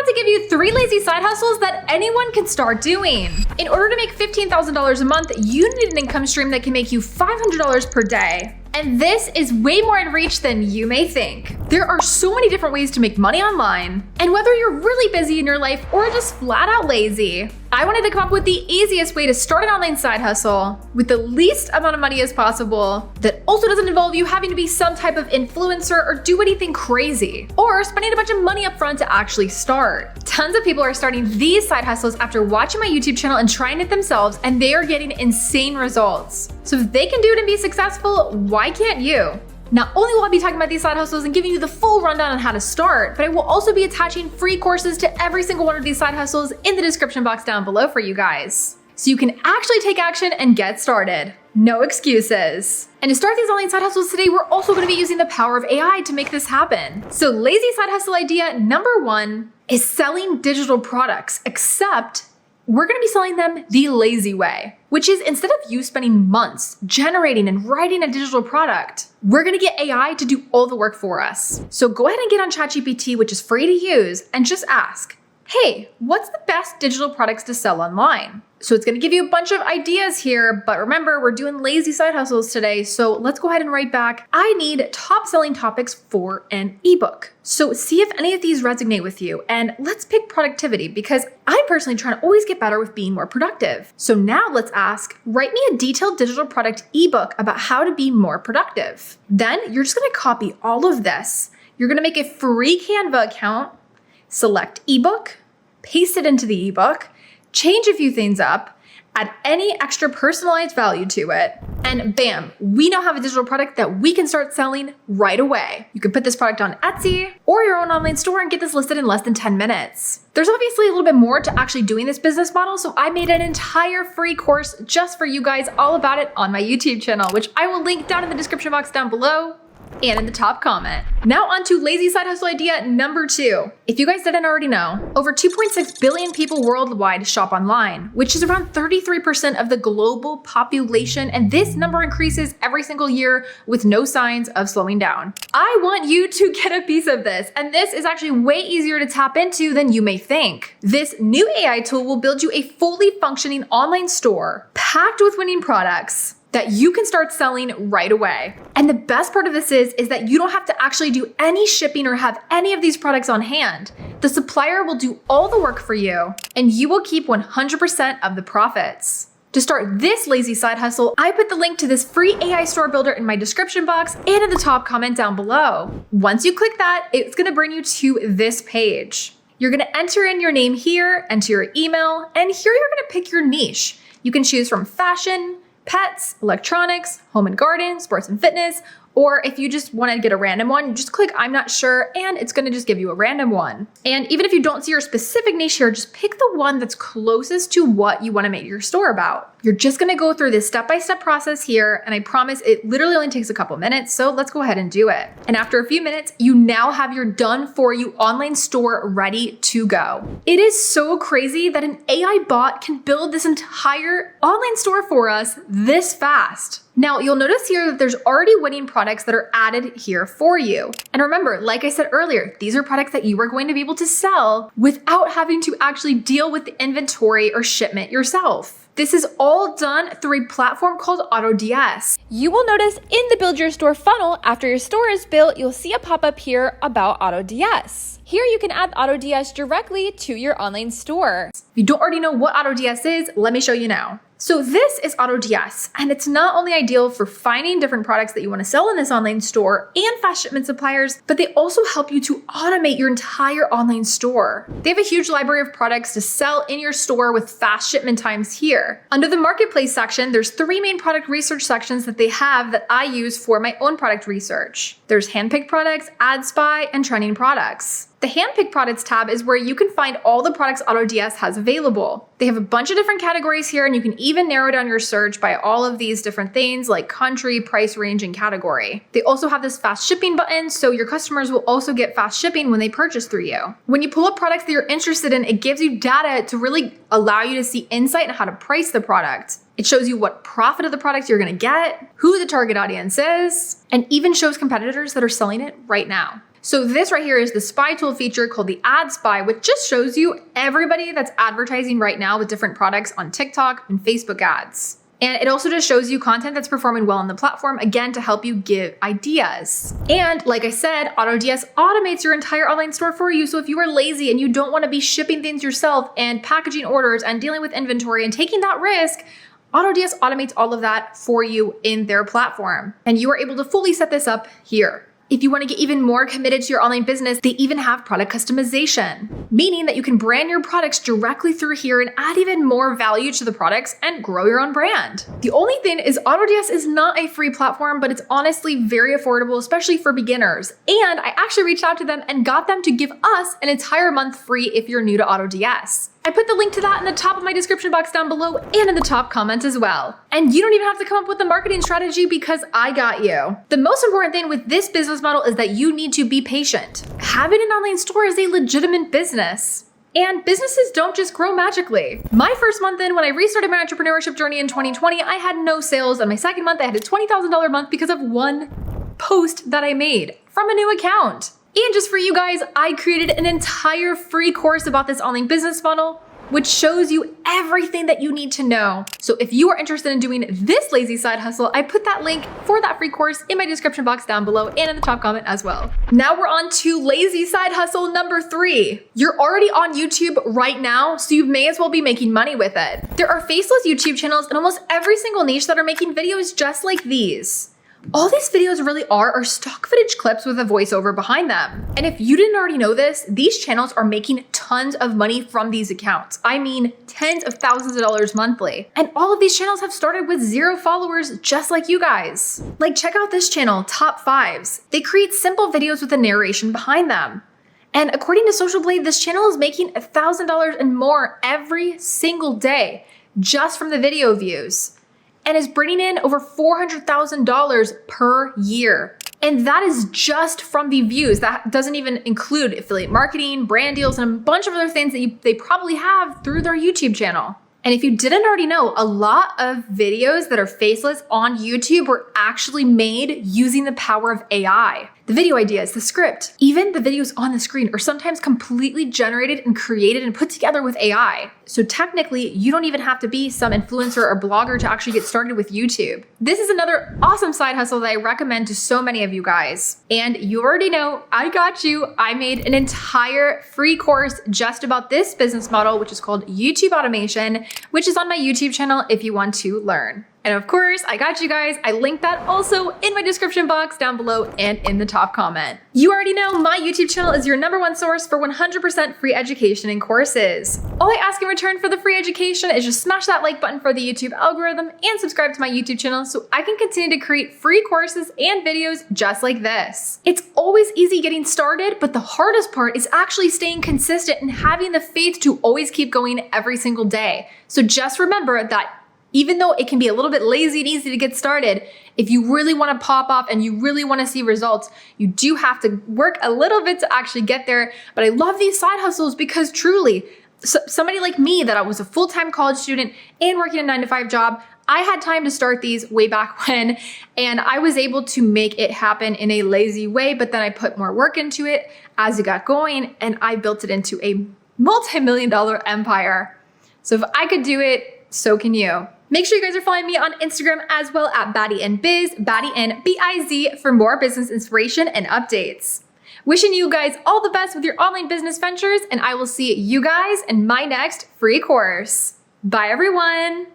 to give you 3 lazy side hustles that anyone can start doing. In order to make $15,000 a month, you need an income stream that can make you $500 per day. And this is way more in reach than you may think. There are so many different ways to make money online. And whether you're really busy in your life or just flat out lazy, I wanted to come up with the easiest way to start an online side hustle with the least amount of money as possible that also doesn't involve you having to be some type of influencer or do anything crazy or spending a bunch of money up front to actually start. Tons of people are starting these side hustles after watching my YouTube channel and trying it themselves, and they are getting insane results. So if they can do it and be successful, why can't you? Not only will I be talking about these side hustles and giving you the full rundown on how to start, but I will also be attaching free courses to every single one of these side hustles in the description box down below for you guys, so you can actually take action and get started. No excuses. And to start these online side hustles today, we're also going to be using the power of AI to make this happen. So lazy side hustle idea number 1 is selling digital products, except we're going to be selling them the lazy way, which is instead of you spending months generating and writing a digital product, we're going to get AI to do all the work for us. So go ahead and get on ChatGPT, which is free to use, and just ask, hey, what's the best digital products to sell online? So it's going to give you a bunch of ideas here, but remember, we're doing lazy side hustles today. So let's go ahead and write back, I need top selling topics for an ebook. So see if any of these resonate with you, and let's pick productivity because I'm personally trying to always get better with being more productive. So now let's ask, write me a detailed digital product ebook about how to be more productive. Then you're just going to copy all of this. You're going to make a free Canva account, select ebook, paste it into the ebook, change a few things up, add any extra personalized value to it, and bam, we now have a digital product that we can start selling right away. You can put this product on Etsy or your own online store and get this listed in less than 10 minutes. There's obviously a little bit more to actually doing this business model, so I made an entire free course just for you guys all about it on my YouTube channel, which I will link down in the description box down below and in the top comment. Now on to lazy side hustle idea number 2. If you guys didn't already know, over 2.6 billion people worldwide shop online, which is around 33% of the global population, and this number increases every single year with no signs of slowing down. I want you to get a piece of this, and this is actually way easier to tap into than you may think. This new AI tool will build you a fully functioning online store packed with winning products that you can start selling right away. And the best part of this is that you don't have to actually do any shipping or have any of these products on hand. The supplier will do all the work for you, and you will keep 100% of the profits. To start this lazy side hustle, I put the link to this free AI store builder in my description box and in the top comment down below. Once you click that, it's gonna bring you to this page. You're gonna enter in your name here, enter your email, and here you're gonna pick your niche. You can choose from fashion, pets, electronics, home and garden, sports and fitness, or if you just want to get a random one, you just click I'm not sure and it's going to just give you a random one. And even if you don't see your specific niche here, just pick the one that's closest to what you want to make your store about. You're just going to go through this step-by-step process here, and I promise it literally only takes a couple minutes, so let's go ahead and do it. And after a few minutes, you now have your done-for-you online store ready to go. It is so crazy that an AI bot can build this entire online store for us this fast. Now, you'll notice here that there's already winning products that are added here for you. And remember, like I said earlier, these are products that you are going to be able to sell without having to actually deal with the inventory or shipment yourself. This is all done through a platform called AutoDS. You will notice in the Build Your Store funnel, after your store is built, you'll see a pop-up here about AutoDS. Here you can add AutoDS directly to your online store. If you don't already know what AutoDS is, let me show you now. So this is AutoDS, and it's not only ideal for finding different products that you want to sell in this online store and fast shipment suppliers, but they also help you to automate your entire online store. They have a huge library of products to sell in your store with fast shipment times here. Under the marketplace section, there's 3 main product research sections that they have that I use for my own product research. There's handpicked products, ad spy, and trending products. The handpicked products tab is where you can find all the products AutoDS has available. They have a bunch of different categories here, and you can even narrow down your search by all of these different things like country, price range, and category. They also have this fast shipping button, so your customers will also get fast shipping when they purchase through you. When you pull up products that you're interested in, it gives you data to really allow you to see insight on how to price the product. It shows you what profit of the product you're gonna get, who the target audience is, and even shows competitors that are selling it right now. So this right here is the spy tool feature called the Ad Spy, which just shows you everybody that's advertising right now with different products on TikTok and Facebook ads. And it also just shows you content that's performing well on the platform, again, to help you give ideas. And like I said, AutoDS automates your entire online store for you. So if you are lazy and you don't want to be shipping things yourself and packaging orders and dealing with inventory and taking that risk, AutoDS automates all of that for you in their platform. And you are able to fully set this up here. If you want to get even more committed to your online business, they even have product customization, meaning that you can brand your products directly through here and add even more value to the products and grow your own brand. The only thing is AutoDS is not a free platform, but it's honestly very affordable, especially for beginners. And I actually reached out to them and got them to give us an entire month free if you're new to AutoDS. I put the link to that in the top of my description box down below and in the top comment as well. And you don't even have to come up with a marketing strategy because I got you. The most important thing with this business model is that you need to be patient. Having an online store is a legitimate business. And businesses don't just grow magically. My first month in, when I restarted my entrepreneurship journey in 2020, I had no sales. And my second month, I had a $20,000 month because of one post that I made from a new account. And just for you guys, I created an entire free course about this online business model, which shows you everything that you need to know. So if you are interested in doing this lazy side hustle, I put that link for that free course in my description box down below and in the top comment as well. Now we're on to lazy side hustle number 3. You're already on YouTube right now, so you may as well be making money with it. There are faceless YouTube channels in almost every single niche that are making videos just like these. All these videos really are stock footage clips with a voiceover behind them. And if you didn't already know this, these channels are making tons of money from these accounts. I mean, tens of thousands of dollars monthly. And all of these channels have started with 0 followers, just like you guys. Like, check out this channel, Top 5s. They create simple videos with a narration behind them. And according to Social Blade, this channel is making $1,000 and more every single day just from the video views, and is bringing in over $400,000 per year. And that is just from the views. That doesn't even include affiliate marketing, brand deals, and a bunch of other things that they probably have through their YouTube channel. And if you didn't already know, a lot of videos that are faceless on YouTube were actually made using the power of AI. The video ideas, the script, even the videos on the screen are sometimes completely generated and created and put together with AI. So technically, you don't even have to be some influencer or blogger to actually get started with YouTube. This is another awesome side hustle that I recommend to so many of you guys. And you already know, I got you. I made an entire free course just about this business model, which is called YouTube Automation, which is on my YouTube channel if you want to learn. And of course, I got you guys. I linked that also in my description box down below and in the top comment. You already know my YouTube channel is your #1 source for 100% free education and courses. All I ask in return for the free education is just smash that like button for the YouTube algorithm and subscribe to my YouTube channel so I can continue to create free courses and videos just like this. It's always easy getting started, but the hardest part is actually staying consistent and having the faith to always keep going every single day. So just remember that even though it can be a little bit lazy and easy to get started, if you really want to pop off and you really want to see results, you do have to work a little bit to actually get there. But I love these side hustles because truly, somebody like me that I was a full-time college student and working a 9-to-5 job, I had time to start these way back when, and I was able to make it happen in a lazy way, but then I put more work into it as it got going, and I built it into a multi-million-dollar empire. So if I could do it, so can you. Make sure you guys are following me on Instagram as well at BaddieNBiz, BaddieNBiz, for more business inspiration and updates. Wishing you guys all the best with your online business ventures, and I will see you guys in my next free course. Bye everyone.